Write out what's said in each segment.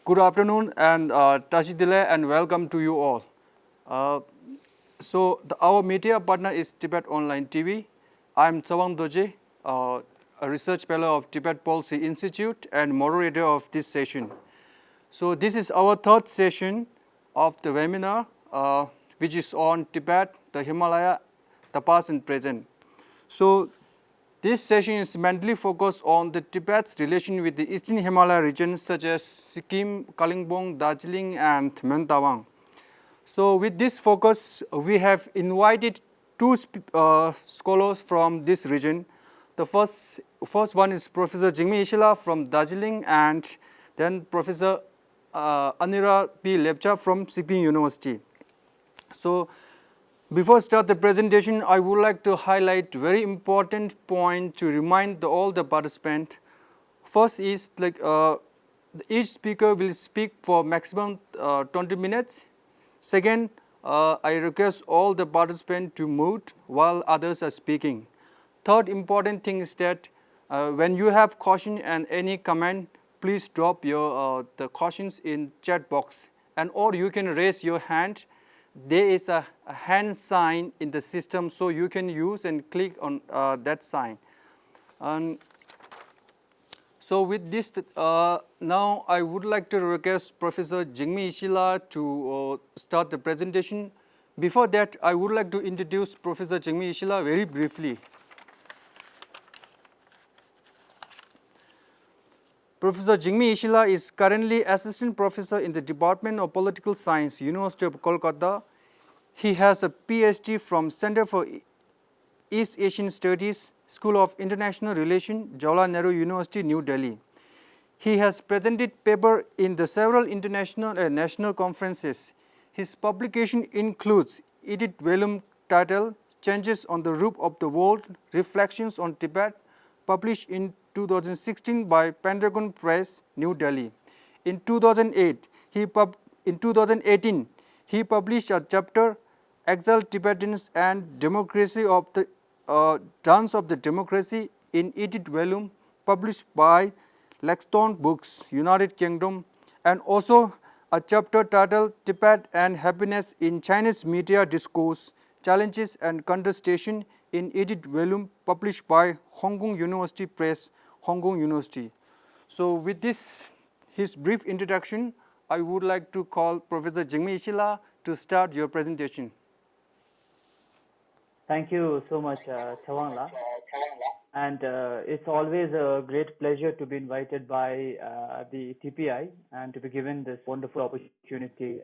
Good afternoon and Tashidile and welcome to you all. Uh, our media partner is Tibet Online TV. I'm Tsewang Dorji, a research fellow of Tibet Policy Institute and moderator of this session. So this is our third session of the webinar, which is on Tibet, the Himalaya, the past and present. So this session is mainly focused on the Tibet's relation with the Eastern Himalaya regions such as Sikkim, Kalimpong, Darjeeling, and Mentawang. So with this focus, we have invited two scholars from this region. The first one is Professor Jigme from Darjeeling, and then Professor Anira P. Lepcha from Sikkim University. So before start the presentation, I would like to highlight very important point to remind all the participants. First is each speaker will speak for maximum 20 minutes. Second, I request all the participants to mute while others are speaking. Third important thing is that when you have question and any comment, please drop your the questions in chat box, and or you can raise your hand. There is a hand sign in the system, so you can use and click on that sign. And so with this, now I would like to request Professor Jigme to start the presentation. Before that, I would like to introduce Professor Jigme very briefly. Professor Jigme is currently Assistant Professor in the Department of Political Science, University of Calcutta. He has a PhD from Center for East Asian Studies, School of International Relations, Jawaharlal Nehru University, New Delhi. He has presented paper in the several international and national conferences. His publication includes edit volume titled Changes on the Roof of the World, Reflections on Tibet, published in 2016 by Pendragon Press, New Delhi. In 2018, he published a chapter, Exiled Tibetans and Democracy of the Dance of the Democracy, in edit volume, published by Lexton Books, United Kingdom, and also a chapter titled Tibet and Happiness in Chinese Media Discourse, Challenges and Contestation, in edit volume, published by Hong Kong University Press, Hong Kong University. So with this, his brief introduction, I would like to call Professor Jigme to start your presentation. Thank you so much, Tsewang. And it's always a great pleasure to be invited by the TPI and to be given this wonderful opportunity.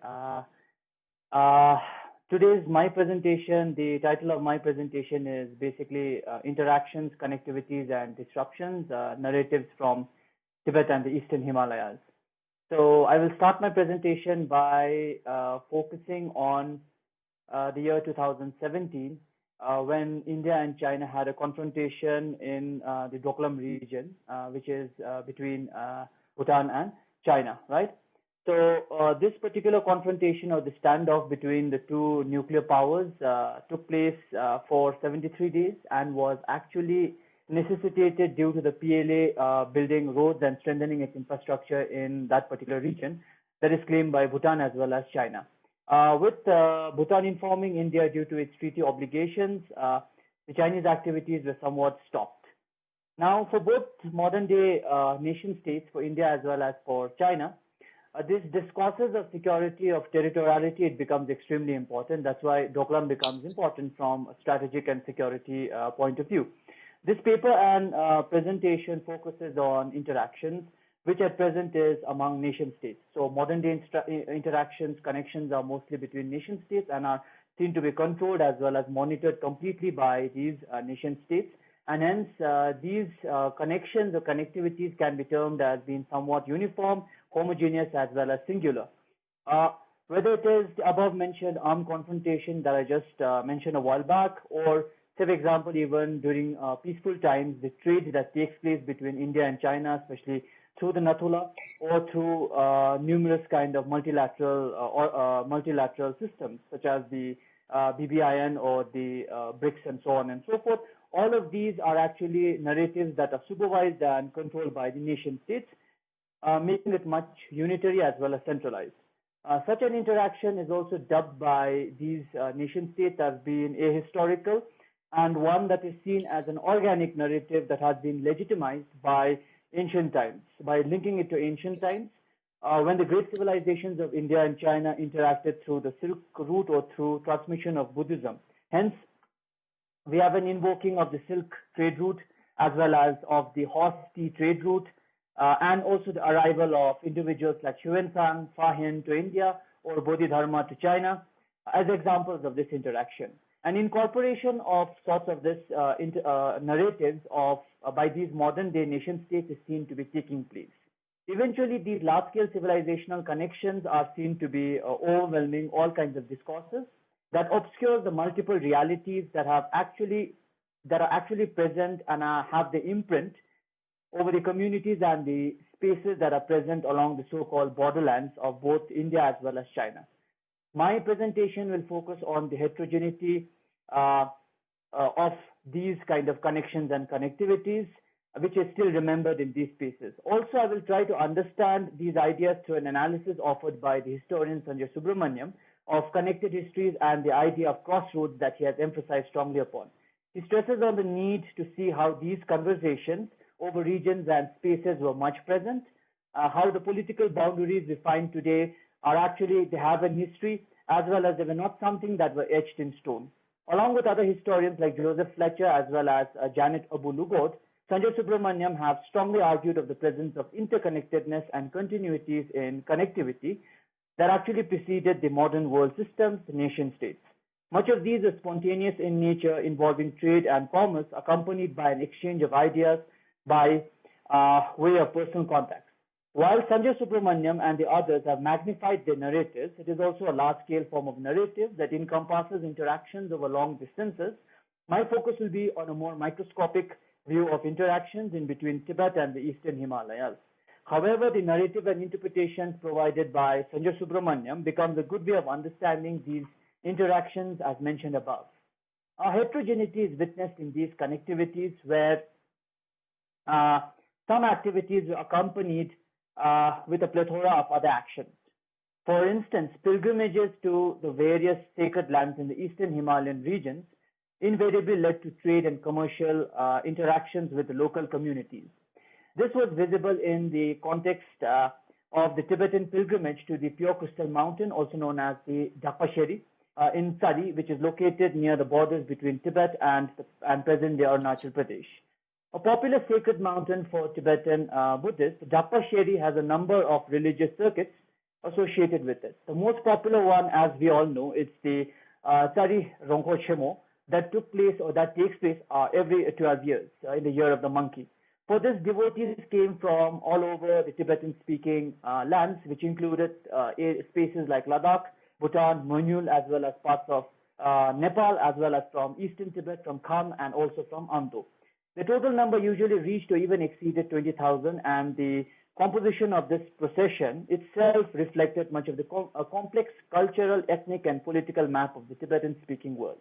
Today's my presentation, the title of my presentation is basically Interactions, Connectivities, and Disruptions, Narratives from Tibet and the Eastern Himalayas. So I will start my presentation by focusing on the year 2017, when India and China had a confrontation in the Doklam region, which is between Bhutan and China, right? So this particular confrontation or the standoff between the two nuclear powers took place for 73 days and was actually necessitated due to the PLA building roads and strengthening its infrastructure in that particular region that is claimed by Bhutan as well as China. With Bhutan informing India due to its treaty obligations, the Chinese activities were somewhat stopped. Now, for both modern-day nation states, for India as well as for China, this discourses of security, of territoriality, it becomes extremely important. That's why Doklam becomes important from a strategic and security point of view. This paper and presentation focuses on interactions, which at present is among nation states. So modern day interactions, connections are mostly between nation states and are seen to be controlled as well as monitored completely by these nation states. And hence, these connections or connectivities can be termed as being somewhat uniform, homogeneous, as well as singular. Whether it is the above mentioned armed confrontation that I just mentioned a while back, or say, for example, even during peaceful times, the trade that takes place between India and China, especially through the Nathula or through numerous kind of multilateral systems, such as the BBIN or the BRICS and so on and so forth. All of these are actually narratives that are supervised and controlled by the nation states. making it much unitary as well as centralized. Such an interaction is also dubbed by these nation states as being ahistorical and one that is seen as an organic narrative that has been legitimized by ancient times, by linking it to ancient times, when the great civilizations of India and China interacted through the Silk Route or through transmission of Buddhism. Hence, we have an invoking of the Silk trade route as well as of the horse tea trade route, and also the arrival of individuals like Xuanzang, Fahin to India or Bodhidharma to China as examples of this interaction. An incorporation of sorts of this narratives of by these modern day nation states is seen to be taking place. Eventually, these large-scale civilizational connections are seen to be overwhelming all kinds of discourses that obscure the multiple realities that are actually present and have the imprint over the communities and the spaces that are present along the so-called borderlands of both India as well as China. My presentation will focus on the heterogeneity of these kind of connections and connectivities, which is still remembered in these spaces. Also, I will try to understand these ideas through an analysis offered by the historian Sanjay Subramaniam of connected histories and the idea of crossroads that he has emphasized strongly upon. He stresses on the need to see how these conversations over regions and spaces were much present, how the political boundaries we find today are actually, they have a history, as well as they were not something that were etched in stone. Along with other historians like Joseph Fletcher as well as Janet Abu-Lughod, Sanjay Subramaniam have strongly argued of the presence of interconnectedness and continuities in connectivity that actually preceded the modern world systems, the nation states. Much of these are spontaneous in nature, involving trade and commerce, accompanied by an exchange of ideas by way of personal contacts. While Sanjay Subramaniam and the others have magnified their narratives, it is also a large-scale form of narrative that encompasses interactions over long distances. My focus will be on a more microscopic view of interactions in between Tibet and the Eastern Himalayas. However, the narrative and interpretations provided by Sanjay Subramaniam becomes a good way of understanding these interactions as mentioned above. A heterogeneity is witnessed in these connectivities where some activities are accompanied with a plethora of other actions. For instance, pilgrimages to the various sacred lands in the Eastern Himalayan regions invariably led to trade and commercial interactions with the local communities. This was visible in the context of the Tibetan pilgrimage to the Pure Crystal Mountain, also known as the Dapasheri, in Tsari, which is located near the borders between Tibet and present-day Arunachal Pradesh. A popular sacred mountain for Tibetan Buddhists, Dapasheri has a number of religious circuits associated with it. The most popular one, as we all know, is the Tsari Rongkho Chemo that took place or that takes place every 12 years in the year of the monkey. For this, devotees came from all over the Tibetan-speaking lands, which included spaces like Ladakh, Bhutan, Monyul, as well as parts of Nepal, as well as from eastern Tibet, from Kham, and also from Amdo. The total number usually reached or even exceeded 20,000, and the composition of this procession itself reflected much of the complex cultural, ethnic, and political map of the Tibetan-speaking world.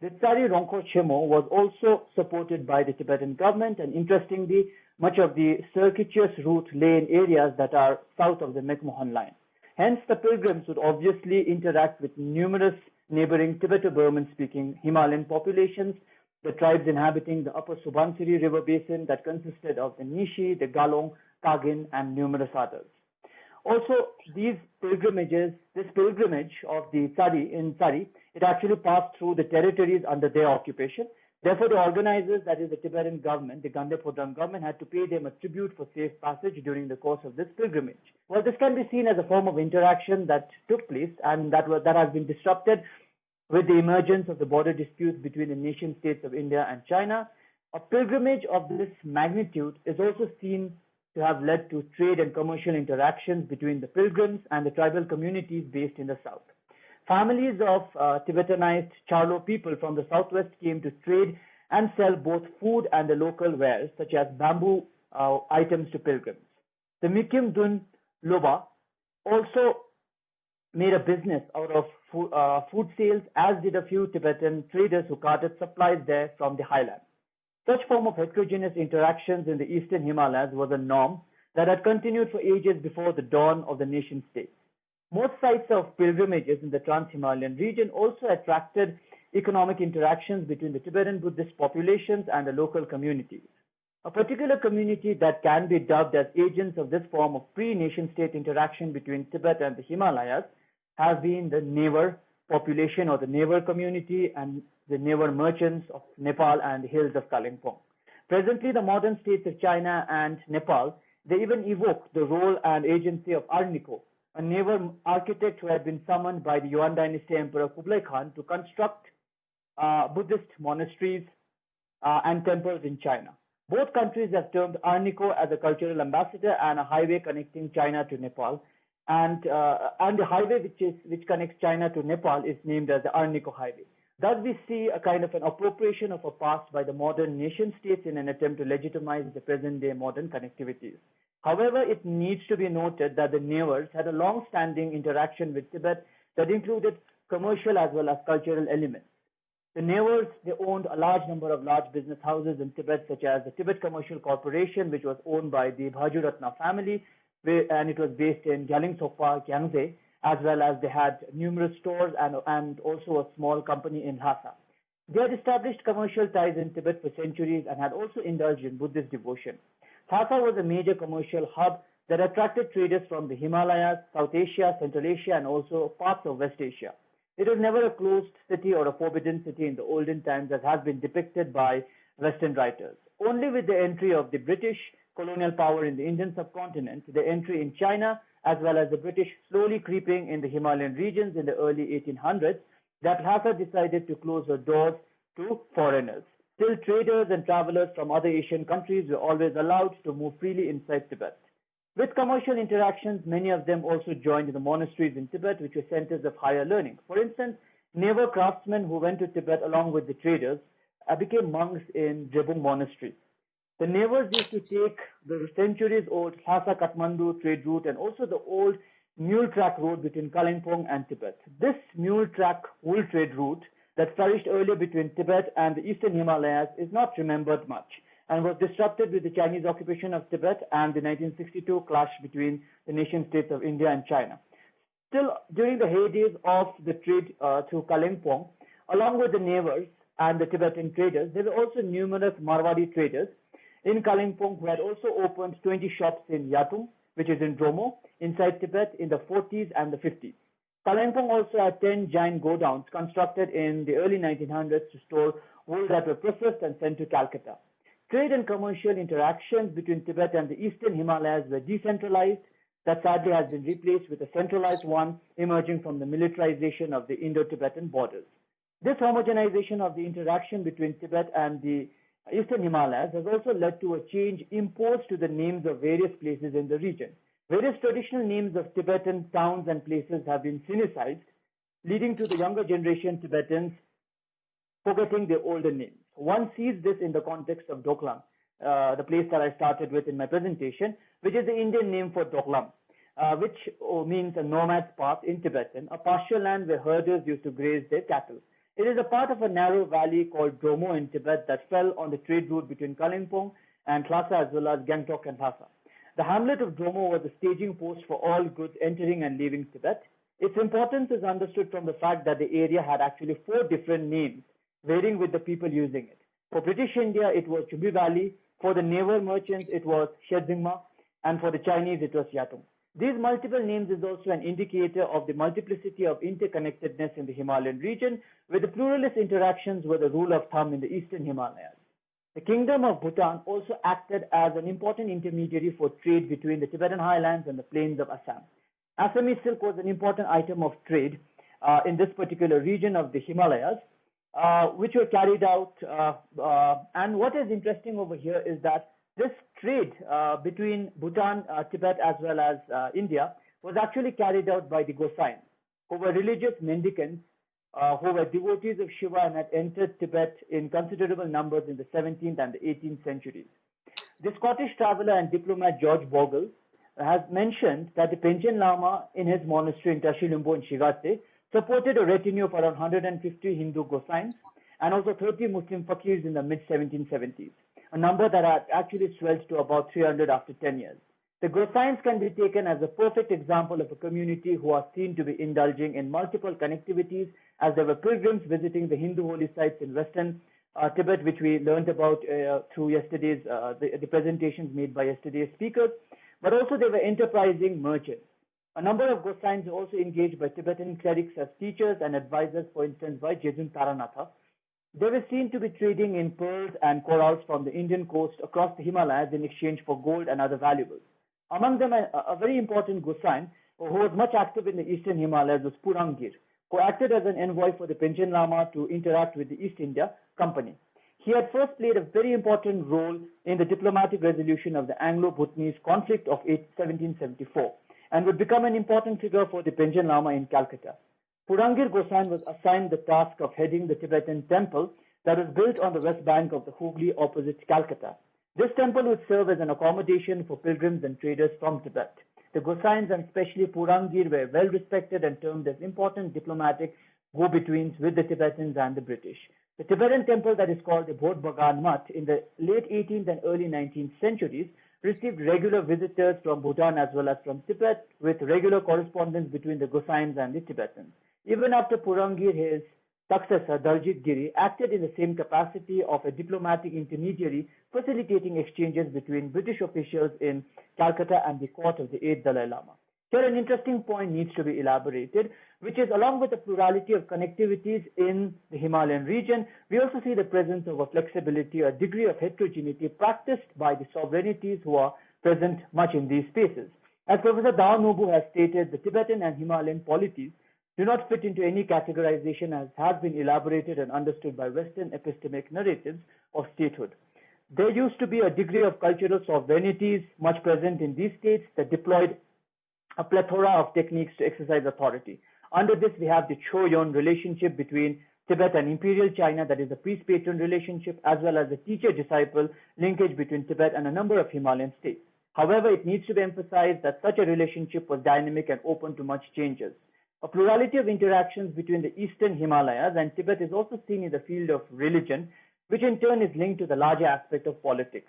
The Tsari Rongkho Chemo was also supported by the Tibetan government, and interestingly, much of the circuitous route lay in areas that are south of the McMahon line. Hence, the pilgrims would obviously interact with numerous neighboring Tibeto-Burman-speaking Himalayan populations, the tribes inhabiting the upper Subansiri River basin that consisted of the Nishi, the Galong, Kagin, and numerous others. Also, this pilgrimage of the Tsari in Tsari, it actually passed through the territories under their occupation. Therefore, the organizers, that is the Tibetan government, the Gande Phodang government, had to pay them a tribute for safe passage during the course of this pilgrimage. Well, this can be seen as a form of interaction that took place and that has been disrupted with the emergence of the border disputes between the nation states of India and China. A pilgrimage of this magnitude is also seen to have led to trade and commercial interactions between the pilgrims and the tribal communities based in the south. Families of Tibetanized Charlo people from the southwest came to trade and sell both food and the local wares, such as bamboo items to pilgrims. The Mikim Dun Loba also made a business out of food sales, as did a few Tibetan traders who carted supplies there from the highlands. Such form of heterogeneous interactions in the eastern Himalayas was a norm that had continued for ages before the dawn of the nation states. Most sites of pilgrimages in the Trans-Himalayan region also attracted economic interactions between the Tibetan Buddhist populations and the local communities. A particular community that can be dubbed as agents of this form of pre-nation state interaction between Tibet and the Himalayas have been the Nevar population or the Nevar community and the Nevar merchants of Nepal and the hills of Kalimpong. Presently, the modern states of China and Nepal, they even evoke the role and agency of Arniko, a Nevar architect who had been summoned by the Yuan dynasty Emperor Kublai Khan to construct Buddhist monasteries and temples in China. Both countries have termed Arniko as a cultural ambassador and a highway connecting China to Nepal. And the highway which connects China to Nepal is named as the Arniko Highway. Thus, we see a kind of an appropriation of a past by the modern nation states in an attempt to legitimize the present-day modern connectivities. However, it needs to be noted that the Nevars had a long-standing interaction with Tibet that included commercial as well as cultural elements. The Nevars, they owned a large number of large business houses in Tibet, such as the Tibet Commercial Corporation, which was owned by the Bhajuratna family, and it was based in Gyalingsopa, Gyangze, as well as they had numerous stores and also a small company in Lhasa. They had established commercial ties in Tibet for centuries and had also indulged in Buddhist devotion. Lhasa was a major commercial hub that attracted traders from the Himalayas, South Asia, Central Asia, and also parts of West Asia. It was never a closed city or a forbidden city in the olden times as has been depicted by Western writers. Only with the entry of the British colonial power in the Indian subcontinent, the entry in China, as well as the British slowly creeping in the Himalayan regions in the early 1800s, that Lhasa decided to close her doors to foreigners. Still, traders and travelers from other Asian countries were always allowed to move freely inside Tibet. With commercial interactions, many of them also joined the monasteries in Tibet, which were centers of higher learning. For instance, Nevar craftsmen who went to Tibet along with the traders became monks in Drebung monastery. The Nevars used to take the centuries-old Lhasa-Kathmandu trade route and also the old mule track road between Kalimpong and Tibet. This mule track wool trade route that flourished earlier between Tibet and the eastern Himalayas is not remembered much and was disrupted with the Chinese occupation of Tibet and the 1962 clash between the nation states of India and China. Still, during the heydays of the trade through Kalimpong, along with the Nevars and the Tibetan traders, there were also numerous Marwari traders in Kalimpong who had also opened 20 shops in Yatung, which is in Dromo, inside Tibet in the 40s and the 50s. Kalimpong also had 10 giant godowns constructed in the early 1900s to store wool that were processed and sent to Calcutta. Trade and commercial interactions between Tibet and the eastern Himalayas were decentralized, that sadly has been replaced with a centralized one emerging from the militarization of the Indo-Tibetan borders. This homogenization of the interaction between Tibet and the eastern Himalayas has also led to a change imposed to the names of various places in the region. Various traditional names of Tibetan towns and places have been Sinicized, leading to the younger generation Tibetans forgetting their older names. One sees this in the context of Doklam, the place that I started with in my presentation, which is the Indian name for Doklam, which means a nomad's path in Tibetan, a pasture land where herders used to graze their cattle. It is a part of a narrow valley called Dromo in Tibet that fell on the trade route between Kalimpong and Lhasa as well as Gangtok and Lhasa. The hamlet of Dromo was a staging post for all goods entering and leaving Tibet. Its importance is understood from the fact that the area had actually 4 different names, varying with the people using it. For British India, it was Chubi Valley. For the Nevar merchants, it was Shedzingma. And for the Chinese, it was Yatung. These multiple names is also an indicator of the multiplicity of interconnectedness in the Himalayan region, where the pluralist interactions were the rule of thumb in the eastern Himalayas. The Kingdom of Bhutan also acted as an important intermediary for trade between the Tibetan highlands and the plains of Assam. Assamese silk was an important item of trade in this particular region of the Himalayas, which were carried out. And what is interesting over here is that this trade between Bhutan, Tibet, as well as India was actually carried out by the Gosains, who were religious mendicants who were devotees of Shiva and had entered Tibet in considerable numbers in the 17th and the 18th centuries. The Scottish traveler and diplomat George Bogle has mentioned that the Panchen Lama in his monastery in Tashilumbo in Shigate supported a retinue of around 150 Hindu Gosains and also 30 Muslim fakirs in the mid-1770s, a number that had actually swelled to about 300 after 10 years. The Gosayans can be taken as a perfect example of a community who are seen to be indulging in multiple connectivities, as there were pilgrims visiting the Hindu holy sites in western Tibet, which we learned about through yesterday's the presentations made by yesterday's speakers, but also they were enterprising merchants. A number of Gosayans are also engaged by Tibetan clerics as teachers and advisors, for instance, by Jejun Taranatha. They were seen to be trading in pearls and corals from the Indian coast across the Himalayas in exchange for gold and other valuables. Among them, a very important Gosayan who was much active in the eastern Himalayas was Purangir, who acted as an envoy for the Panchen Lama to interact with the East India Company. He had first played a very important role in the diplomatic resolution of the Anglo-Bhutanese conflict of 1774 and would become an important figure for the Panchen Lama in Calcutta. Purangir Gosayan was assigned the task of heading the Tibetan temple that was built on the west bank of the Hooghly opposite Calcutta. This temple would serve as an accommodation for pilgrims and traders from Tibet. The Gosayans and especially Purangir were well respected and termed as important diplomatic go-betweens with the Tibetans and the British. The Tibetan temple that is called the Bodh Bagan Mutt in the late 18th and early 19th centuries received regular visitors from Bhutan as well as from Tibet, with regular correspondence between the Gosayans and the Tibetans. Even after Purangir, his successor, Dorji Giri, acted in the same capacity of a diplomatic intermediary, facilitating exchanges between British officials in Calcutta and the court of the 8th Dalai Lama. Here, an interesting point needs to be elaborated, which is along with the plurality of connectivities in the Himalayan region, we also see the presence of a flexibility, a degree of heterogeneity practiced by the sovereignties who are present much in these spaces. As Professor Dao Nobu has stated, the Tibetan and Himalayan polities do not fit into any categorization as has been elaborated and understood by Western epistemic narratives of statehood. There used to be a degree of cultural sovereignties much present in these states that deployed a plethora of techniques to exercise authority. Under this, we have the Choyon relationship between Tibet and Imperial China, that is a priest-patron relationship, as well as the teacher-disciple linkage between Tibet and a number of Himalayan states. However, it needs to be emphasized that such a relationship was dynamic and open to much changes. A plurality of interactions between the eastern Himalayas and Tibet is also seen in the field of religion, which in turn is linked to the larger aspect of politics.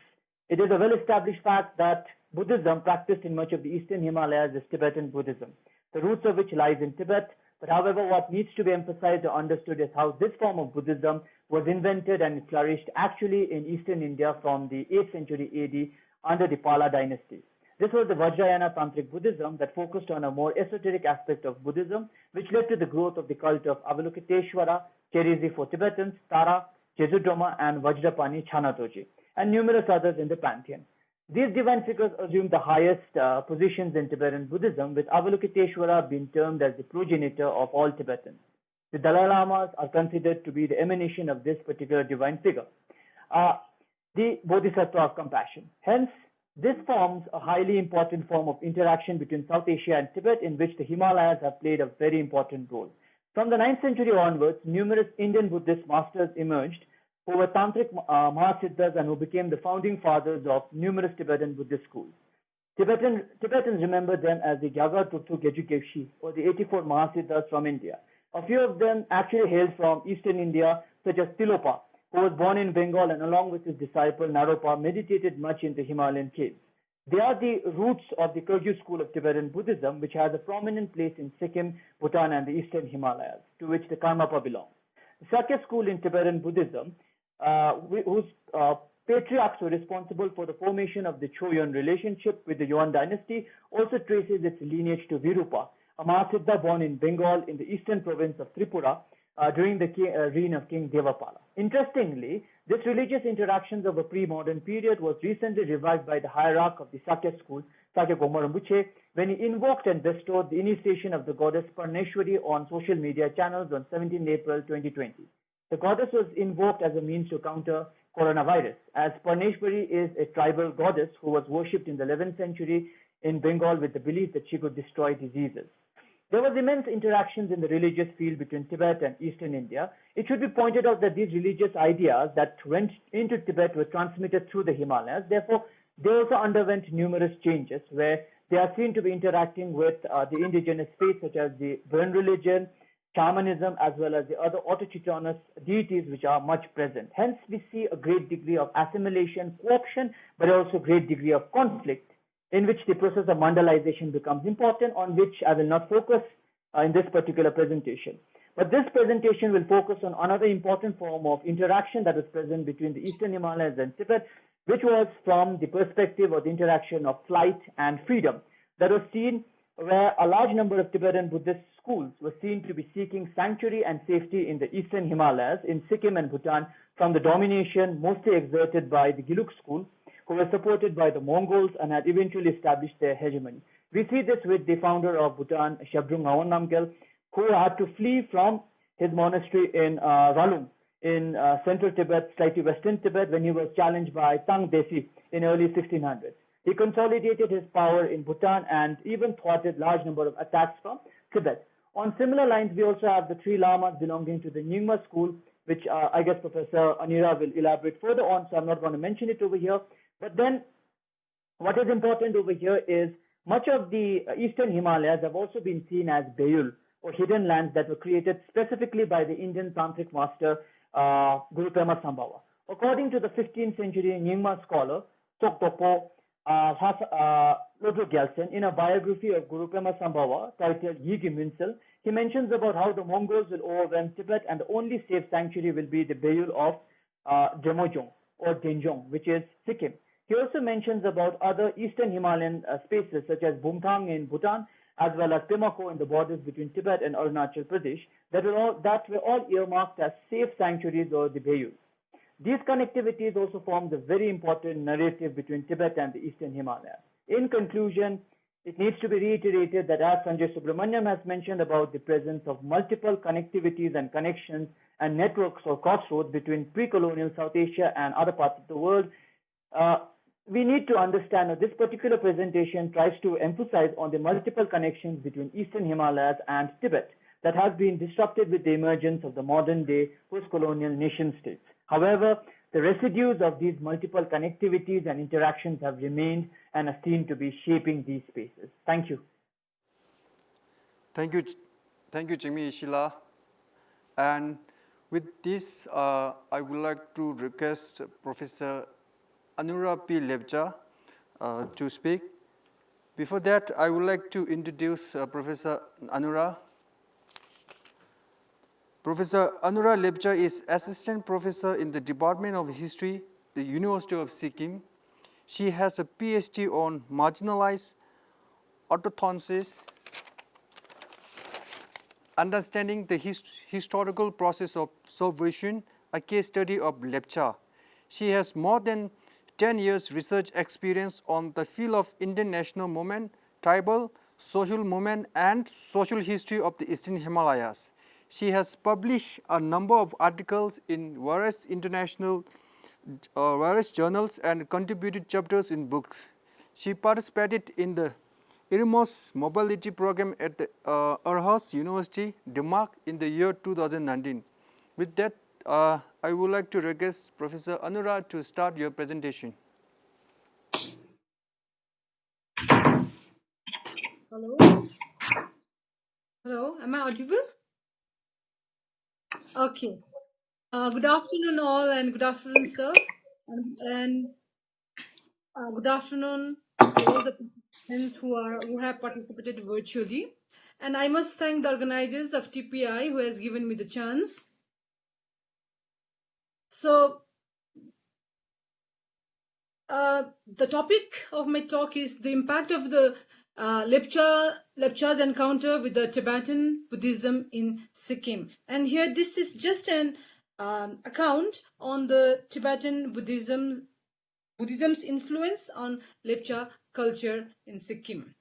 It is a well-established fact that Buddhism practiced in much of the eastern Himalayas is Tibetan Buddhism, the roots of which lies in Tibet. But however, what needs to be emphasized or understood is how this form of Buddhism was invented and flourished actually in eastern India from the 8th century AD under the Pala dynasty. This was the Vajrayana Tantric Buddhism that focused on a more esoteric aspect of Buddhism, which led to the growth of the cult of Avalokiteshvara, Cherezi for Tibetans, Tara, Jezudoma, and Vajrapani Chanatoji, and numerous others in the pantheon. These divine figures assumed the highest positions in Tibetan Buddhism, with Avalokiteshvara being termed as the progenitor of all Tibetans. The Dalai Lamas are considered to be the emanation of this particular divine figure, the Bodhisattva of compassion. Hence, this forms a highly important form of interaction between South Asia and Tibet, in which the Himalayas have played a very important role. From the 9th century onwards, numerous Indian Buddhist masters emerged who were Tantric Mahasiddhas and who became the founding fathers of numerous Tibetan Buddhist schools. Tibetans remember them as the Gyaga Tutsu Geju Geshi, or the 84 Mahasiddhas from India. A few of them actually hailed from eastern India, such as Tilopa, who was born in Bengal and along with his disciple Naropa meditated much in the Himalayan caves. They are the roots of the Kagyu school of Tibetan Buddhism, which has a prominent place in Sikkim, Bhutan, and the eastern Himalayas, to which the Karmapa belongs. The Sakya school in Tibetan Buddhism, whose patriarchs were responsible for the formation of the Choyon relationship with the Yuan dynasty, also traces its lineage to Virupa, a Mahasiddha born in Bengal in the eastern province of Tripura during the reign of King Devapala. Interestingly, this religious interactions of a pre-modern period was recently revived by the hierarch of the Sakya school, Sakya Gomarambuche, when he invoked and bestowed the initiation of the goddess Parneshwari on social media channels on 17 April 2020. The goddess was invoked as a means to counter coronavirus, as Parneshwari is a tribal goddess who was worshipped in the 11th century in Bengal with the belief that she could destroy diseases. There was immense interactions in the religious field between Tibet and eastern India. It should be pointed out that these religious ideas that went into Tibet were transmitted through the Himalayas. Therefore, they also underwent numerous changes where they are seen to be interacting with the indigenous faiths such as the Burn religion, shamanism, as well as the other autochthonous deities which are much present. Hence, we see a great degree of assimilation, co-option, but also great degree of conflict in which the process of mandalization becomes important, on which I will not focus in this particular presentation. But this presentation will focus on another important form of interaction that was present between the Eastern Himalayas and Tibet, which was from the perspective of the interaction of flight and freedom that was seen where a large number of Tibetan Buddhist schools were seen to be seeking sanctuary and safety in the Eastern Himalayas, in Sikkim and Bhutan, from the domination mostly exerted by the Gelug school, who were supported by the Mongols and had eventually established their hegemony. We see this with the founder of Bhutan, Shabdrung Ngawang Namgyal, who had to flee from his monastery in Ralung in central Tibet, slightly western Tibet, when he was challenged by Tang Desi in early 1600s. He consolidated his power in Bhutan and even thwarted large number of attacks from Tibet. On similar lines, we also have the three lamas belonging to the Nyingma school, which I guess Professor Anira will elaborate further on, so I'm not going to mention it over here. But then what is important over here is much of the Eastern Himalayas have also been seen as Beyul, or hidden lands that were created specifically by the Indian Tantric master Guru Pema Sambhava. According to the 15th century Nyingma scholar Tsoktopo Lodro Gyaltsen, in a biography of Guru Pema Sambhava titled Yigi Minsel, he mentions about how the Mongols will overwhelm Tibet and the only safe sanctuary will be the Beyul of Demojong or Denjong, which is Sikkim. He also mentions about other eastern Himalayan spaces such as Bumthang in Bhutan, as well as Pimako in the borders between Tibet and Arunachal Pradesh, that were all earmarked as safe sanctuaries or the Beyul. These connectivities also form the very important narrative between Tibet and the Eastern Himalayas. In conclusion, it needs to be reiterated that as Sanjay Subramaniam has mentioned about the presence of multiple connectivities and connections and networks or crossroads between pre-colonial South Asia and other parts of the world, we need to understand that this particular presentation tries to emphasize on the multiple connections between Eastern Himalayas and Tibet that has been disrupted with the emergence of the modern day post-colonial nation states. However, the residues of these multiple connectivities and interactions have remained and are seen to be shaping these spaces. Thank you. Thank you, Jigme Ishila. And with this, I would like to request Professor Anira P. Lepcha to speak. Before that, I would like to introduce Professor Anira. Professor Anira Lepcha is Assistant Professor in the Department of History, the University of Sikkim. She has a PhD on marginalized autochthones, understanding the historical process of subversion, a case study of Lepcha. She has more than 10 years research experience on the field of Indian national movement, tribal, social movement, and social history of the Eastern Himalayas. She has published a number of articles in various various journals and contributed chapters in books. She participated in the Erasmus Mobility Program at the Aarhus University, Denmark in the year 2019. With that, I would like to request Professor Anira to start your presentation. Hello? Hello, am I audible? Okay. Good afternoon all and good afternoon, sir. And good afternoon to all the participants who have participated virtually. And I must thank the organizers of TPI who has given me the chance. So, the topic of my talk is the impact of the Lepcha's encounter with the Tibetan Buddhism in Sikkim. And here this is just an account on the Tibetan Buddhism's influence on Lepcha culture in Sikkim.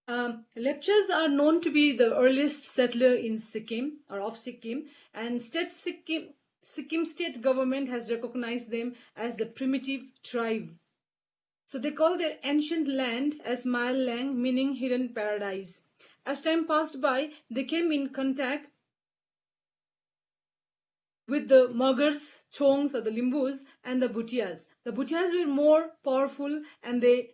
Lepchas are known to be the earliest settler in Sikkim or of Sikkim, and Sikkim state government has recognized them as the primitive tribe. So they call their ancient land as Mael Lang, meaning hidden paradise. As time passed by, they came in contact with the Muggars, Chongs or the Limbus and the Bhutias. The Bhutias were more powerful and they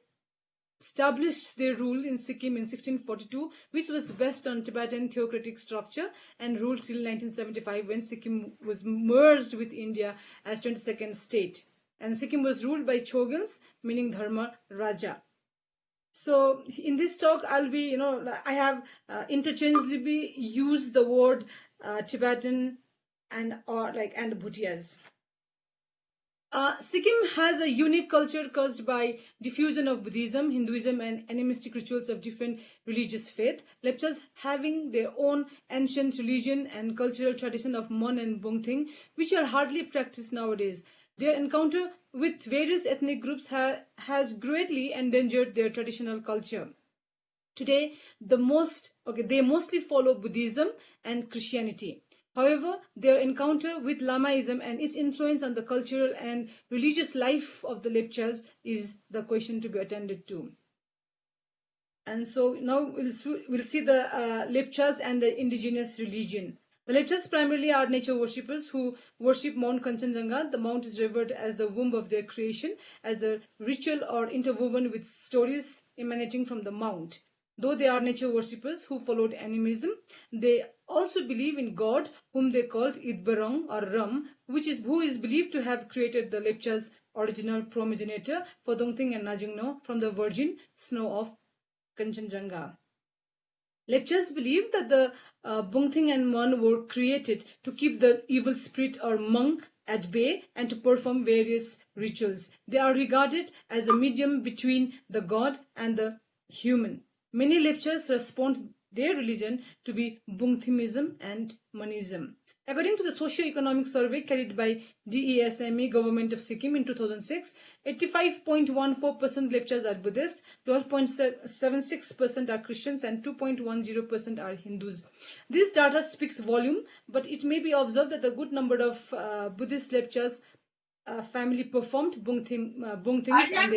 established their rule in Sikkim in 1642, which was based on Tibetan theocratic structure, and ruled till 1975 when Sikkim was merged with India as 22nd state. And Sikkim was ruled by Chogyals, meaning Dharma Raja. So in this talk, I'll be, I have interchangeably used the word Tibetan and Bhutias. Sikkim has a unique culture caused by diffusion of Buddhism, Hinduism, and animistic rituals of different religious faith. Lepchas having their own ancient religion and cultural tradition of Mon and Bungthing, which are hardly practiced nowadays. Their encounter with various ethnic groups has greatly endangered their traditional culture. Today, they mostly follow Buddhism and Christianity. However, their encounter with Lamaism and its influence on the cultural and religious life of the Lepchas is the question to be attended to. And so now we'll see the Lepchas and the indigenous religion. The Lepchas primarily are nature worshippers who worship Mount Kanchenjunga. The mount is revered as the womb of their creation, as a ritual or interwoven with stories emanating from the mount. Though they are nature worshippers who followed animism, they also believe in God, whom they called Idbarong or Ram, who is believed to have created the Lepchas' original progenitor, Fodongthing and Najungno, from the virgin snow of Kanchenjunga. Lepchas believe that the Bungthing and Mon were created to keep the evil spirit or Mung at bay and to perform various rituals. They are regarded as a medium between the god and the human. Many Lepchas respond their religion to be Bungthimism and Monism. According to the socio-economic survey carried by DESME Government of Sikkim in 2006, 85.14% Lepchas are Buddhist, 12.76% are Christians, and 2.10% are Hindus. This data speaks volume, but it may be observed that a good number of Buddhist Lepchas family performed Bungthings and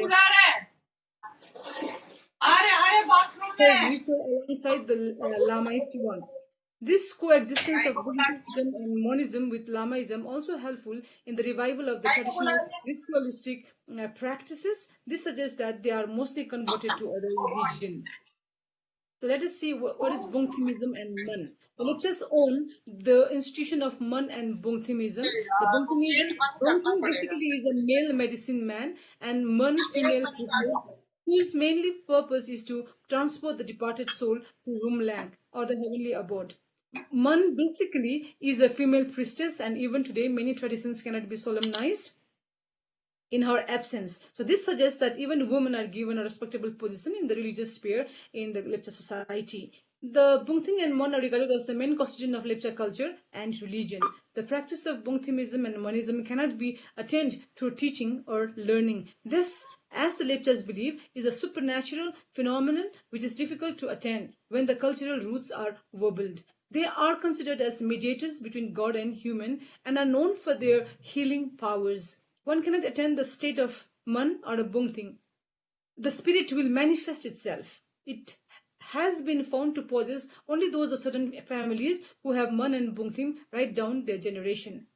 their ritual alongside the Lamaist one. This coexistence of Buddhism and Monism with Lamaism also helpful in the revival of the traditional ritualistic practices. This suggests that they are mostly converted to other religion. So let us see what is Bungthimism and Mun. The Lepchas own the institution of Mun and Bungthimism. The Bungthim basically is a male medicine man, and Mun female priestess, whose mainly purpose is to transport the departed soul to Rumlang or the heavenly abode. Mun basically is a female priestess, and even today many traditions cannot be solemnized in her absence. So this suggests that even women are given a respectable position in the religious sphere in the Lepcha society. The Bungthing and Mon are regarded as the main constituent of Lepcha culture and religion. The practice of Bungthimism and Monism cannot be attained through teaching or learning. This, as the Lepchas believe, is a supernatural phenomenon which is difficult to attain when the cultural roots are warbled. They are considered as mediators between God and human and are known for their healing powers. One cannot attain the state of Mun or a Bungthing. The spirit will manifest itself. It has been found to possess only those of certain families who have Mun and Bungthing right down their generation.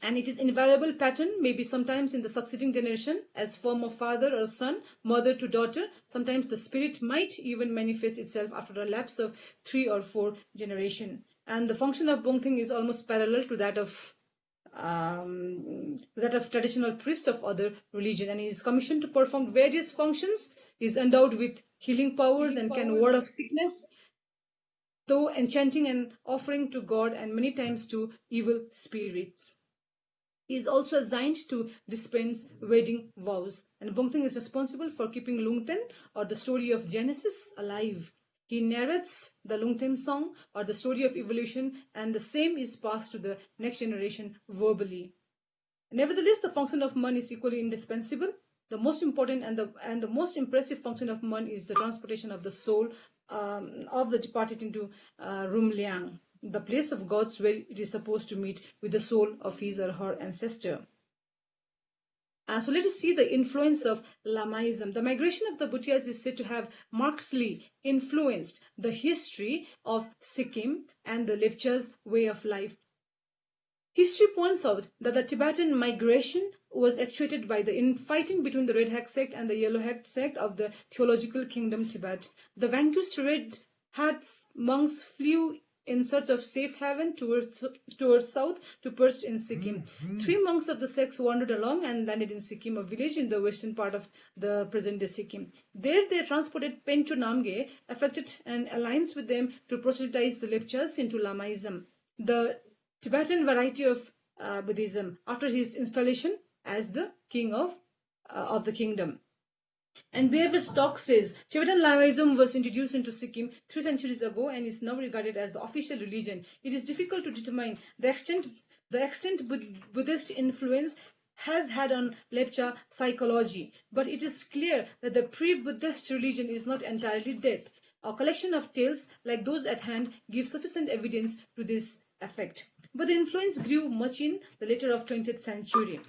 And it is invariable pattern, maybe sometimes in the succeeding generation as form of father or son, mother to daughter. Sometimes the spirit might even manifest itself after a lapse of 3 or 4 generation. And the function of Bungthing is almost parallel to that of traditional priest of other religion, and he is commissioned to perform various functions. He is endowed with healing powers and can ward off sickness, though enchanting and offering to God and many times to evil spirits. He is also assigned to dispense wedding vows, and Bungthing is responsible for keeping Lungten or the story of Genesis alive. He narrates the Lungten song or the story of evolution, and the same is passed to the next generation verbally. Nevertheless, the function of Mun is equally indispensable. The most important and the most impressive function of Mun is the transportation of the soul of the departed into Rumliang, the place of gods where it is supposed to meet with the soul of his or her ancestor. So let us see the influence of Lamaism. The migration of the Bhutias is said to have markedly influenced the history of Sikkim and the Lepchas' way of life. History points out that the Tibetan migration was actuated by the infighting between the Red Hat sect and the Yellow Hat sect of the theological kingdom Tibet. The vanquished Red Hat monks flew in search of safe haven towards south to perch in Sikkim. 3 monks of the sects wandered along and landed in Sikkim, a village in the western part of the present-day Sikkim. There they transported Pencho Namge, affected an alliance with them to proselytize the Lepchas into Lamaism, the Tibetan variety of Buddhism, after his installation as the king of the kingdom. And Beaver Stock says Tibetan Lamaism was introduced into Sikkim 3 centuries ago and is now regarded as the official religion. It is difficult to determine the extent Buddhist influence has had on Lepcha psychology, but it is clear that the pre-Buddhist religion is not entirely dead. A collection of tales like those at hand give sufficient evidence to this effect. But the influence grew much in the later of 20th century.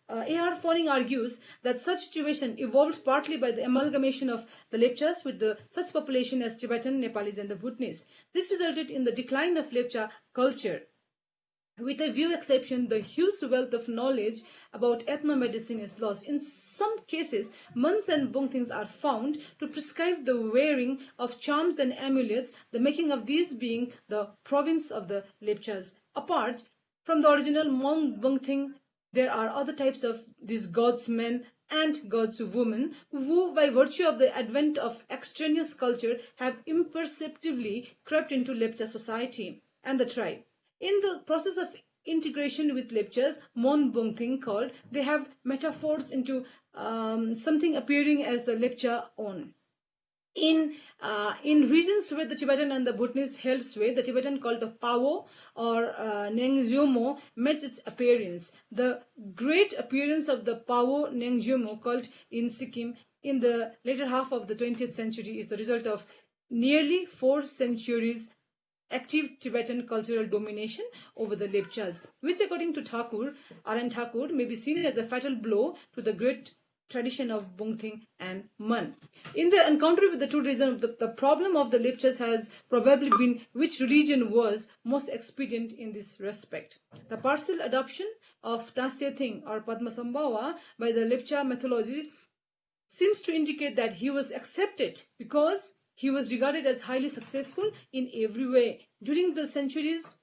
A.R. Fawning argues that such situation evolved partly by the amalgamation of the Lepchas with such population as Tibetan, Nepalis and the Bhutanese. This resulted in the decline of Lepcha culture. With a few exceptions, the huge wealth of knowledge about ethnomedicine is lost. In some cases, monks and bungthings are found to prescribe the wearing of charms and amulets, the making of these being the province of the Lepchas. Apart from the original monk bungthing, there are other types of these gods men and gods women who, by virtue of the advent of extraneous culture, have imperceptibly crept into Lepcha society and the tribe. In the process of integration with Lepchas, Mon Bungthing called, they have metaphors into something appearing as the Lepcha on. In regions where the Tibetan and the Bhutanese held sway, the Tibetan cult of Pao or Nengzyomo made its appearance. The great appearance of the Pao Nengzyomo cult in Sikkim in the later half of the 20th century is the result of nearly 4 centuries active Tibetan cultural domination over the Lepchas, which according to Thakur, R.N. Thakur, may be seen as a fatal blow to the great tradition of Bungthing and Mun. In the encounter with the two religions, the problem of the Lepchas has probably been which religion was most expedient in this respect. The partial adoption of Tasya Thing or Padmasambhava by the Lepcha mythology seems to indicate that he was accepted because he was regarded as highly successful in every way. During the centuries,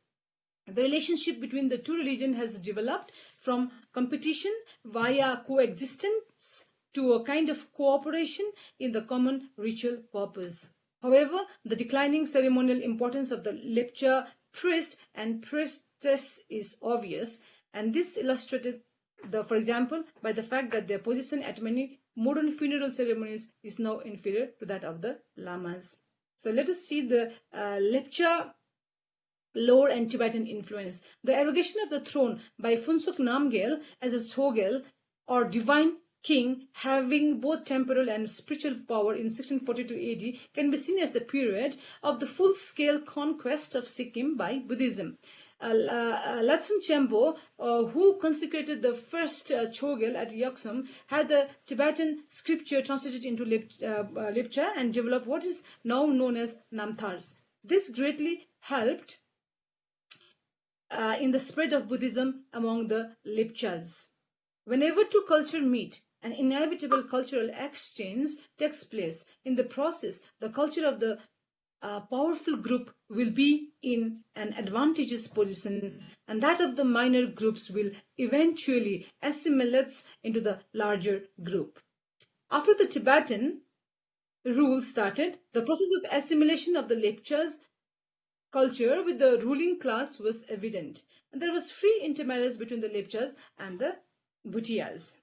the relationship between the two religions has developed from competition via coexistence to a kind of cooperation in the common ritual purpose. However, the declining ceremonial importance of the Lepcha priest and priestess is obvious, and this illustrated, for example, by the fact that their position at many modern funeral ceremonies is now inferior to that of the Lamas. So let us see the Lepcha lore and Tibetan influence. The arrogation of the throne by Phuntsuk Namgyel as a Tsogel or divine king having both temporal and spiritual power in 1642 AD can be seen as the period of the full-scale conquest of Sikkim by Buddhism. Latsun Chempo, who consecrated the first Chogel at Yaksum, had the Tibetan scripture translated into Lepcha and developed what is now known as Namthars. This greatly helped in the spread of Buddhism among the Lepchas. Whenever two cultures meet, an inevitable cultural exchange takes place. In the process, the culture of the powerful group will be in an advantageous position, and that of the minor groups will eventually assimilate into the larger group. After the Tibetan rule started, the process of assimilation of the Lepchas culture with the ruling class was evident, and there was free intermarriage between the Lepchas and the Bhutias.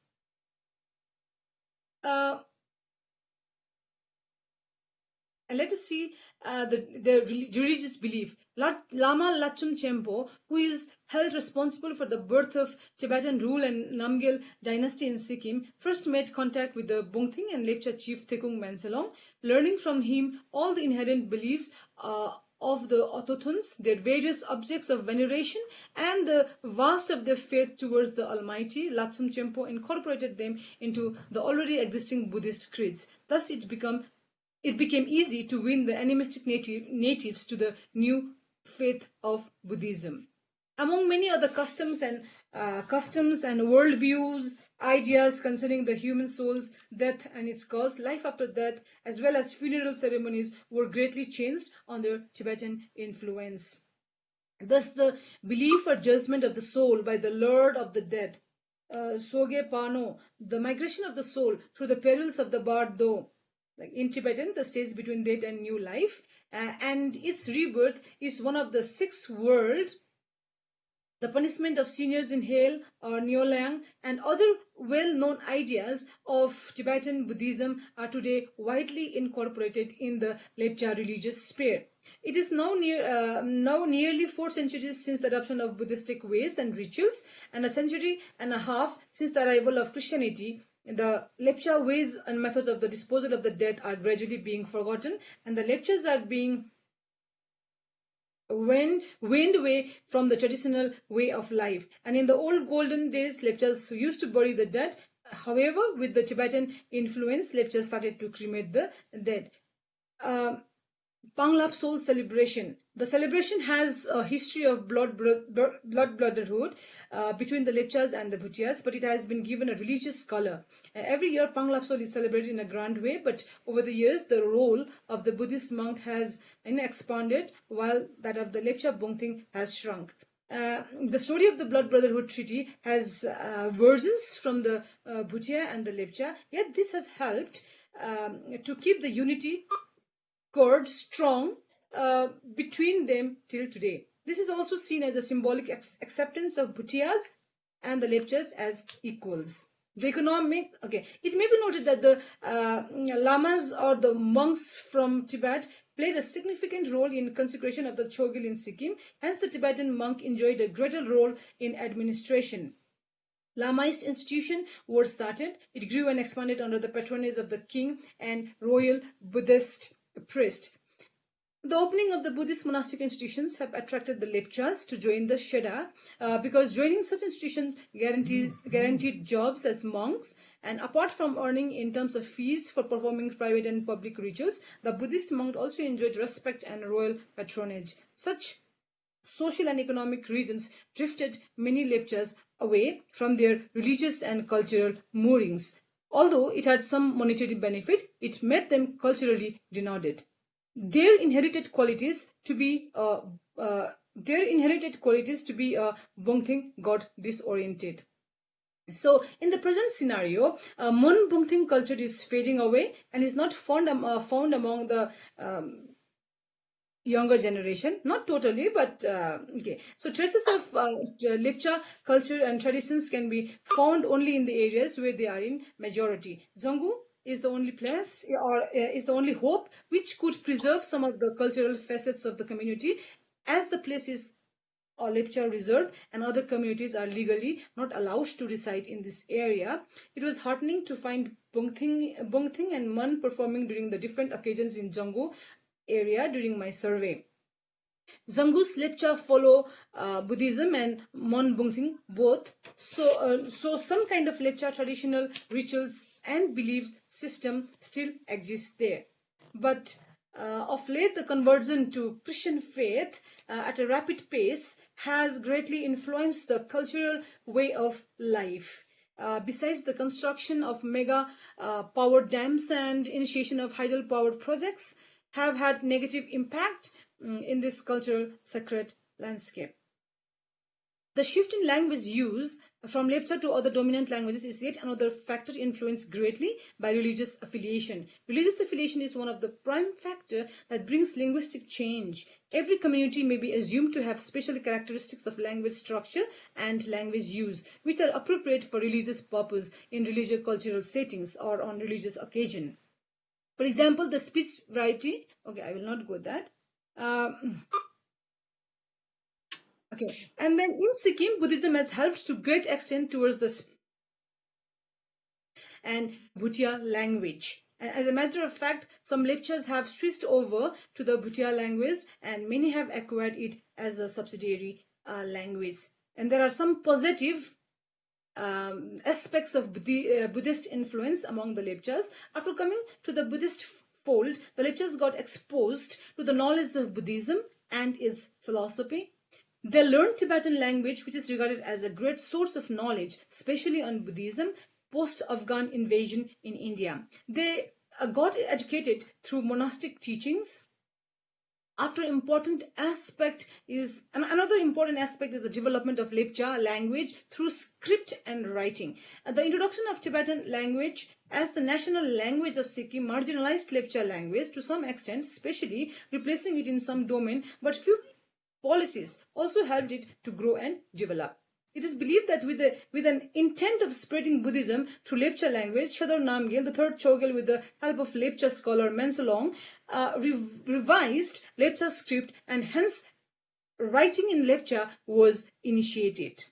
And let us see the religious belief. Lama Lachum Chempo, who is held responsible for the birth of Tibetan rule and Namgyel dynasty in Sikkim, first made contact with the Bungthing and Lepcha chief Thekung Menselong, learning from him all the inherent beliefs of the autochthones, their various objects of veneration, and the vast of their faith towards the Almighty. Latsum Chempo incorporated them into the already existing Buddhist creeds. Thus, it became easy to win the animistic natives to the new faith of Buddhism. Among many other customs and worldviews, ideas concerning the human soul's death and its cause, life after death, as well as funeral ceremonies were greatly changed under Tibetan influence. Thus, the belief or judgment of the soul by the Lord of the dead, Soge Pano, the migration of the soul through the perils of the Bardo, like in Tibetan, the stage between death and new life, and its rebirth is one of the 6 worlds. The punishment of seniors in hell or Nyolang and other well-known ideas of Tibetan Buddhism are today widely incorporated in the Lepcha religious sphere. It is now nearly 4 centuries since the adoption of Buddhistic ways and rituals, and a century and a half since the arrival of Christianity. The Lepcha ways and methods of the disposal of the dead are gradually being forgotten, and the Lepchas are being went away from the traditional way of life. And in the old golden days, Lepchas used to bury the dead. However, with the Tibetan influence, Lepchas started to cremate the dead. Panglap Soul celebration. The celebration has a history of blood brotherhood between the Lepchas and the Bhutias, but it has been given a religious color. Every year, Panglap Soul is celebrated in a grand way, but over the years, the role of the Buddhist monk has expanded, while that of the Lepcha Bongthing has shrunk. The story of the Blood Brotherhood Treaty has versions from the Bhutia and the Lepcha, yet this has helped to keep the unity cord strong between them till today. This is also seen as a symbolic acceptance of Bhutias and the Lepchas as equals. The economic, it may be noted that the Lamas or the monks from Tibet played a significant role in consecration of the Chogil in Sikkim. Hence, the Tibetan monk enjoyed a greater role in administration. Lamaist institution was started. It grew and expanded under the patronage of the king and royal Buddhist priest. The opening of the Buddhist monastic institutions have attracted the Lepchas to join the Sheda because joining such institutions guaranteed jobs as monks, and apart from earning in terms of fees for performing private and public rituals, the Buddhist monk also enjoyed respect and royal patronage. Such social and economic reasons drifted many Lepchas away from their religious and cultural moorings. Although it had some monetary benefit, it made them culturally denuded. Their inherited qualities to be Bongthing got disoriented. So, in the present scenario, Mon Bongthing culture is fading away and is not found among the younger generation, not totally, but okay. So traces of Lepcha culture and traditions can be found only in the areas where they are in majority. Zongu is the only place or is the only hope which could preserve some of the cultural facets of the community, as the place is a Lepcha reserve and other communities are legally not allowed to reside in this area. It was heartening to find Bongthing and Mun performing during the different occasions in Zongu area during my survey. Zangus Lepcha follow Buddhism and Mon Bungthing both. So some kind of Lepcha traditional rituals and beliefs system still exists there. But of late, the conversion to Christian faith at a rapid pace has greatly influenced the cultural way of life. Besides the construction of mega power dams and initiation of hydropower projects have had negative impact in this cultural sacred landscape. The shift in language use from Lepcha to other dominant languages is yet another factor influenced greatly by religious affiliation. Religious affiliation is one of the prime factors that brings linguistic change. Every community may be assumed to have special characteristics of language structure and language use, which are appropriate for religious purpose in religious cultural settings or on religious occasion. For example, the speech variety, I will not go that. And then in Sikkim, Buddhism has helped to great extent towards the and Bhutia language. And as a matter of fact, some Lepchas have switched over to the Bhutia language and many have acquired it as a subsidiary language. And there are some positive aspects of Buddhist influence among the Lepchas. After coming to the Buddhist fold, the Lepchas got exposed to the knowledge of Buddhism and its philosophy. They learned Tibetan language, which is regarded as a great source of knowledge, especially on Buddhism, post-Afghan invasion in India. They got educated through monastic teachings. Another important aspect is the development of Lepcha language through script and writing. The introduction of Tibetan language as the national language of Sikkim marginalized Lepcha language to some extent, especially replacing it in some domain, but few policies also helped it to grow and develop. It is believed that with an intent of spreading Buddhism through Lepcha language, Shadar Namgyal, the third Chogyal, with the help of Lepcha scholar Mensolong, revised Lepcha script, and hence writing in Lepcha was initiated.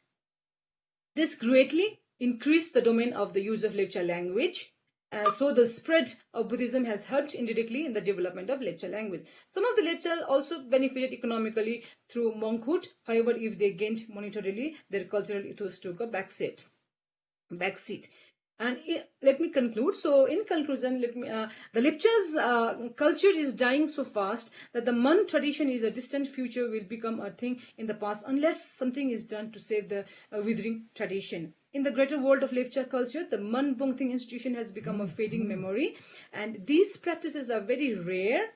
This greatly increased the domain of the use of Lepcha language. So the spread of Buddhism has helped indirectly in the development of Lepcha language. Some of the Lepchas also benefited economically through monkhood. However, if they gained monetarily, their cultural ethos took a backseat. And let me conclude. So in conclusion, the Lepchas culture is dying so fast that the Mon tradition is a distant future, will become a thing in the past unless something is done to save the withering tradition. In the greater world of Lepcha culture, the Mon Bungthing institution has become a fading memory, and these practices are very rare,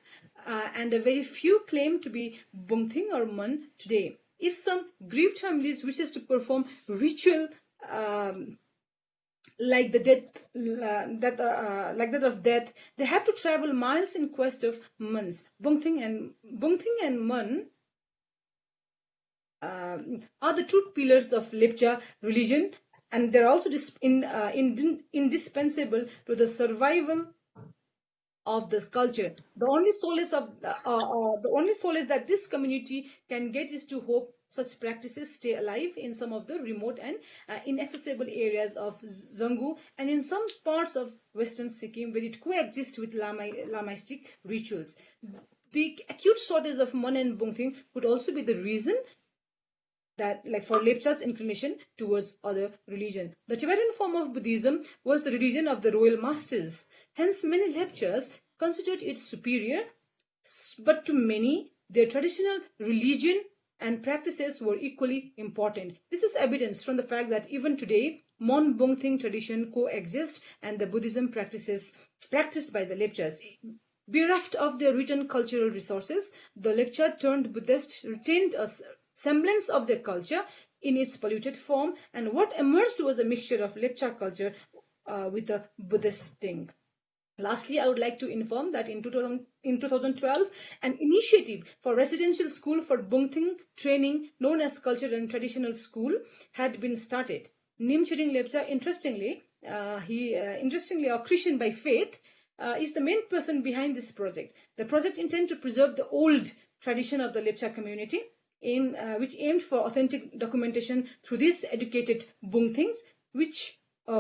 and a very few claim to be Bungthing or Mon today. If some grieved families wishes to perform ritual like the that of death, they have to travel miles in quest of Mons. Bungthing and Mon are the two pillars of Lepcha religion, and they're also indispensable to the survival of this culture. The only solace that this community can get is to hope such practices stay alive in some of the remote and inaccessible areas of Zangu and in some parts of Western Sikkim, where it coexists with Lamaistic rituals. The acute shortage of Mon and Bungthing could also be the reason that, like, for Lepcha's inclination towards other religion. The Tibetan form of Buddhism was the religion of the royal masters. Hence, many Lepchas considered it superior, but to many, their traditional religion and practices were equally important. This is evidence from the fact that even today, Mon Bungthing tradition coexist and the Buddhism practices practiced by the Lepchas. Bereft of their written cultural resources, the Lepcha turned Buddhist retained a semblance of their culture in its polluted form, and what emerged was a mixture of Lepcha culture with the Buddhist thing. Lastly, I would like to inform that in 2012, an initiative for residential school for Bungthing training known as Culture and Traditional School had been started. Nimchiring Lepcha, interestingly, a Christian by faith, is the main person behind this project. The project intends to preserve the old tradition of the Lepcha community, which aimed for authentic documentation through these educated Bungthings,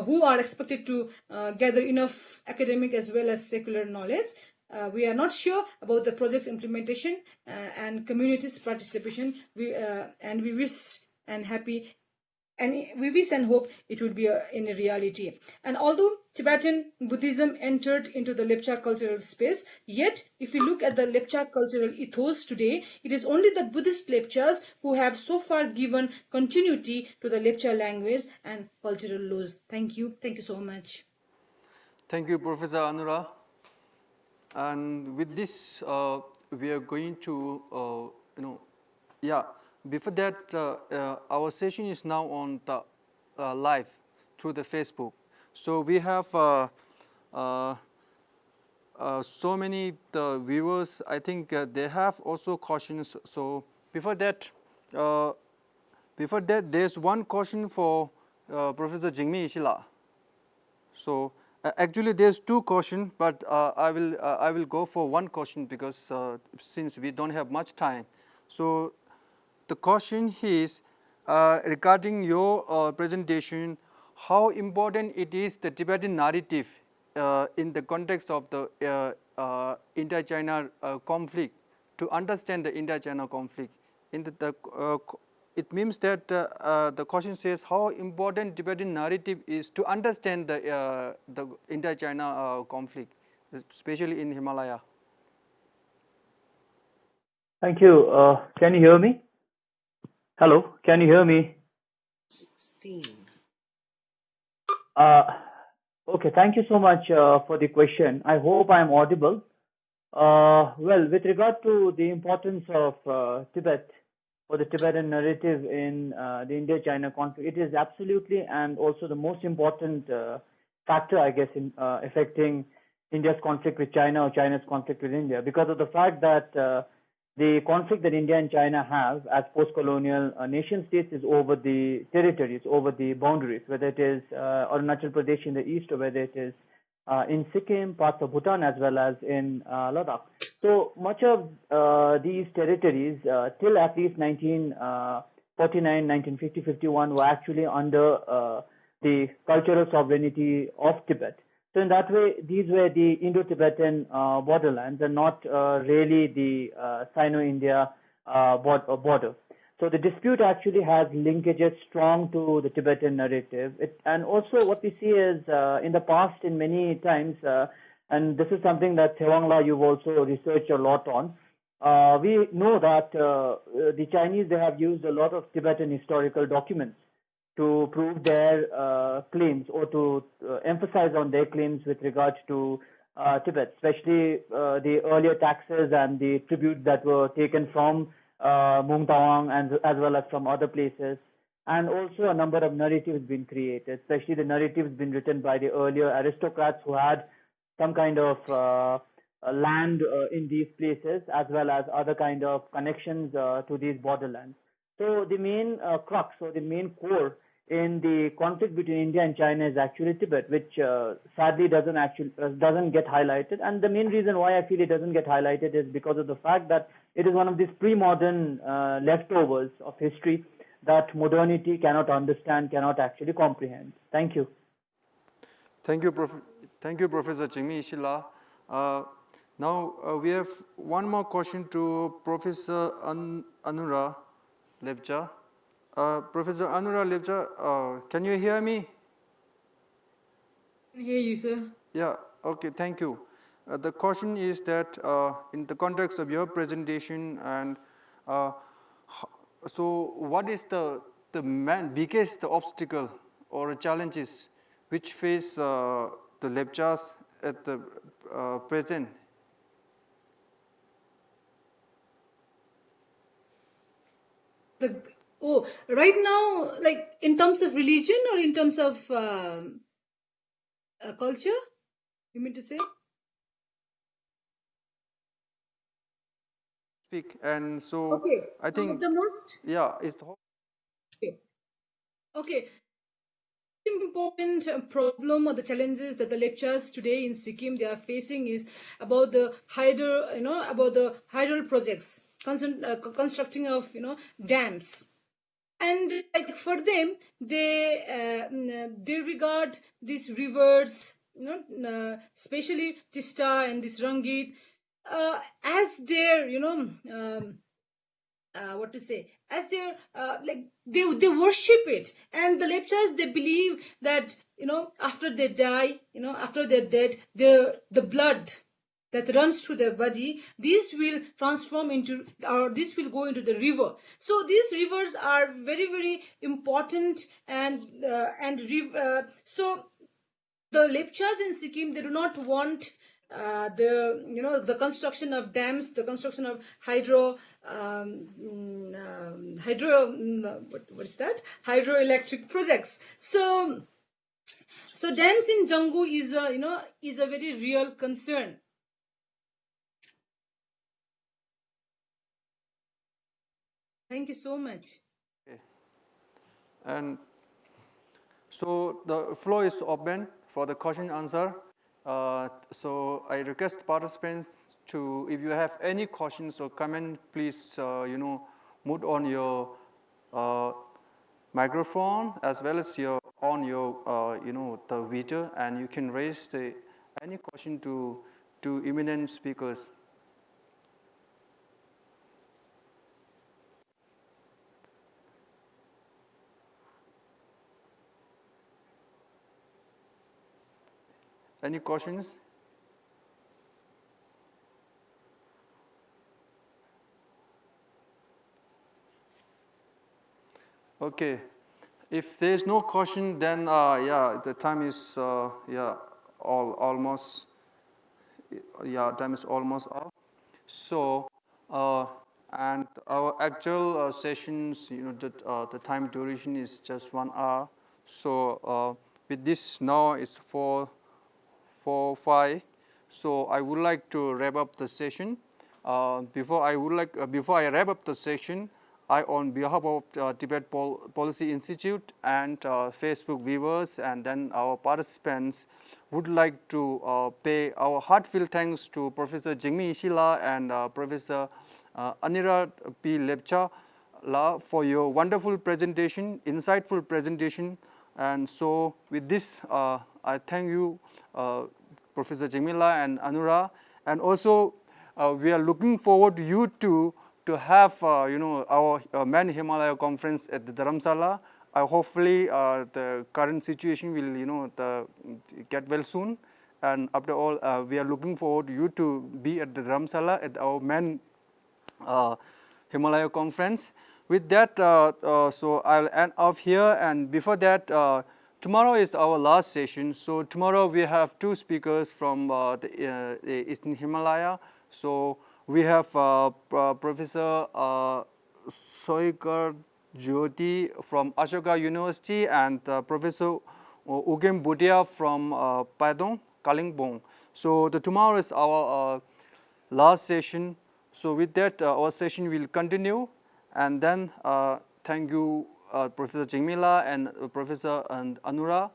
who are expected to gather enough academic as well as secular knowledge. We are not sure about the project's implementation and community's participation. We wish and hope it will be in a reality. And although Tibetan Buddhism entered into the Lepcha cultural space, yet if we look at the Lepcha cultural ethos today, it is only the Buddhist Lepchas who have so far given continuity to the Lepcha language and cultural laws. Thank you so much. Thank you, Professor Anira. And with this, we are going to, before that, our session is now on the live through the Facebook. So we have so many viewers. I think they have also questions. So before that, there's one question for Professor Jigme Ishila. So actually, there's two questions, but I will go for one question because since we don't have much time. So the question is regarding your presentation, how important it is the Tibetan narrative in the context of the India-China conflict, to understand the India-China conflict. It means that the question says how important Tibetan narrative is to understand the India-China conflict, especially in Himalaya. Thank you. Can you hear me? Hello, can you hear me? 16. Okay, thank you so much for the question. I hope I'm audible. Well, with regard to the importance of Tibet or the Tibetan narrative in the India-China conflict, it is absolutely and also the most important factor, I guess, in affecting India's conflict with China or China's conflict with India, because of the fact that the conflict that India and China have as post-colonial nation states is over the territories, over the boundaries, whether it is Arunachal Pradesh in the east or whether it is in Sikkim, parts of Bhutan, as well as in Ladakh. So much of these territories, till at least 1949, 1950, 51, were actually under the cultural sovereignty of Tibet. So in that way, these were the Indo-Tibetan borderlands and not really the Sino-India border. So the dispute actually has linkages strong to the Tibetan narrative. And also what we see is in the past, in many times, and this is something that Tsewang you've also researched a lot on, we know that the Chinese, they have used a lot of Tibetan historical documents to prove their claims or to emphasize on their claims with regards to Tibet, especially the earlier taxes and the tributes that were taken from Tsewang and as well as from other places. And also a number of narratives been created, especially the narratives been written by the earlier aristocrats who had some kind of land in these places, as well as other kind of connections to these borderlands. So the main crux or the main core in the conflict between India and China is actually Tibet, which sadly doesn't get highlighted. And the main reason why I feel it doesn't get highlighted is because of the fact that it is one of these pre-modern leftovers of history that modernity cannot understand, cannot actually comprehend. Thank you. Thank you, Professor Jigme Ishila. Now we have one more question to Professor Anira Lepcha. Professor Anira Lepcha, can you hear me? I can hear you, sir. Yeah, okay, thank you. The question is that in the context of your presentation, and so what is the biggest obstacle or challenges which face the Lepchas at the present? Right now, like in terms of religion or in terms of culture, you mean to say? Speak, and so Okay. I think, The most it's the okay. Important problem or the challenges that the lecturers today in Sikkim they are facing is about the hydro projects, constructing of dams. And like for them, they regard these rivers, especially Tista and this Rangit, as their what to say, as their like they worship it. And the Lepchas, they believe that after they die, after they're dead, the blood that runs through their body, this will transform into, or this will go into the river. So these rivers are very very important. So the Lepchas in Sikkim, they do not want the construction of dams, the construction of what's that, hydroelectric projects. So dams in Jangu is a very real concern. Thank you so much. Okay. And so the floor is open for the question answer. So I request participants to, if you have any questions or comment, please mute on your microphone as well as your the video, and you can raise any question to eminent speakers. Any questions? Okay. If there is no question, then yeah, the time is yeah almost time is almost up. So and our actual sessions, the time duration is just 1 hour. So with this now it's 4:05. So I would like to wrap up the session. Before I wrap up the session, I, on behalf of Tibet Policy Institute and Facebook viewers and then our participants, would like to pay our heartfelt thanks to Professor Jigme and Professor Anira P. Lepcha for your wonderful presentation, insightful presentation. And so with this, I thank you, Professor Jigme and Anura. And also, we are looking forward to you to have our Man Himalaya conference at the Dharamsala. Hopefully the current situation will get well soon. And after all, we are looking forward to you to be at the Dharamsala at our Man Himalaya conference. With that, so I'll end off here. And before that, tomorrow is our last session. So tomorrow we have two speakers from the Eastern Himalaya. So we have Professor Soikar Jyoti from Ashoka University and Professor Ugem Budia from Padong, Kalimpong. So the tomorrow is our last session. So with that, our session will continue. And then thank you, Professor Jigme and Professor Anura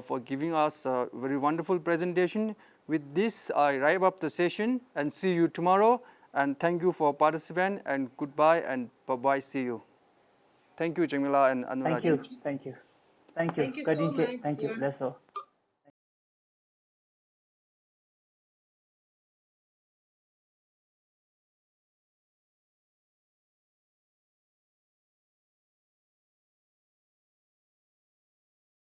for giving us a very wonderful presentation. With this, I wrap up the session and see you tomorrow. And thank you for participating and goodbye and bye-bye. See you. Thank you, Jigme and Anura. Thank you. Thank you. Thank you. Thank you so much, Thank you. sir. That's all.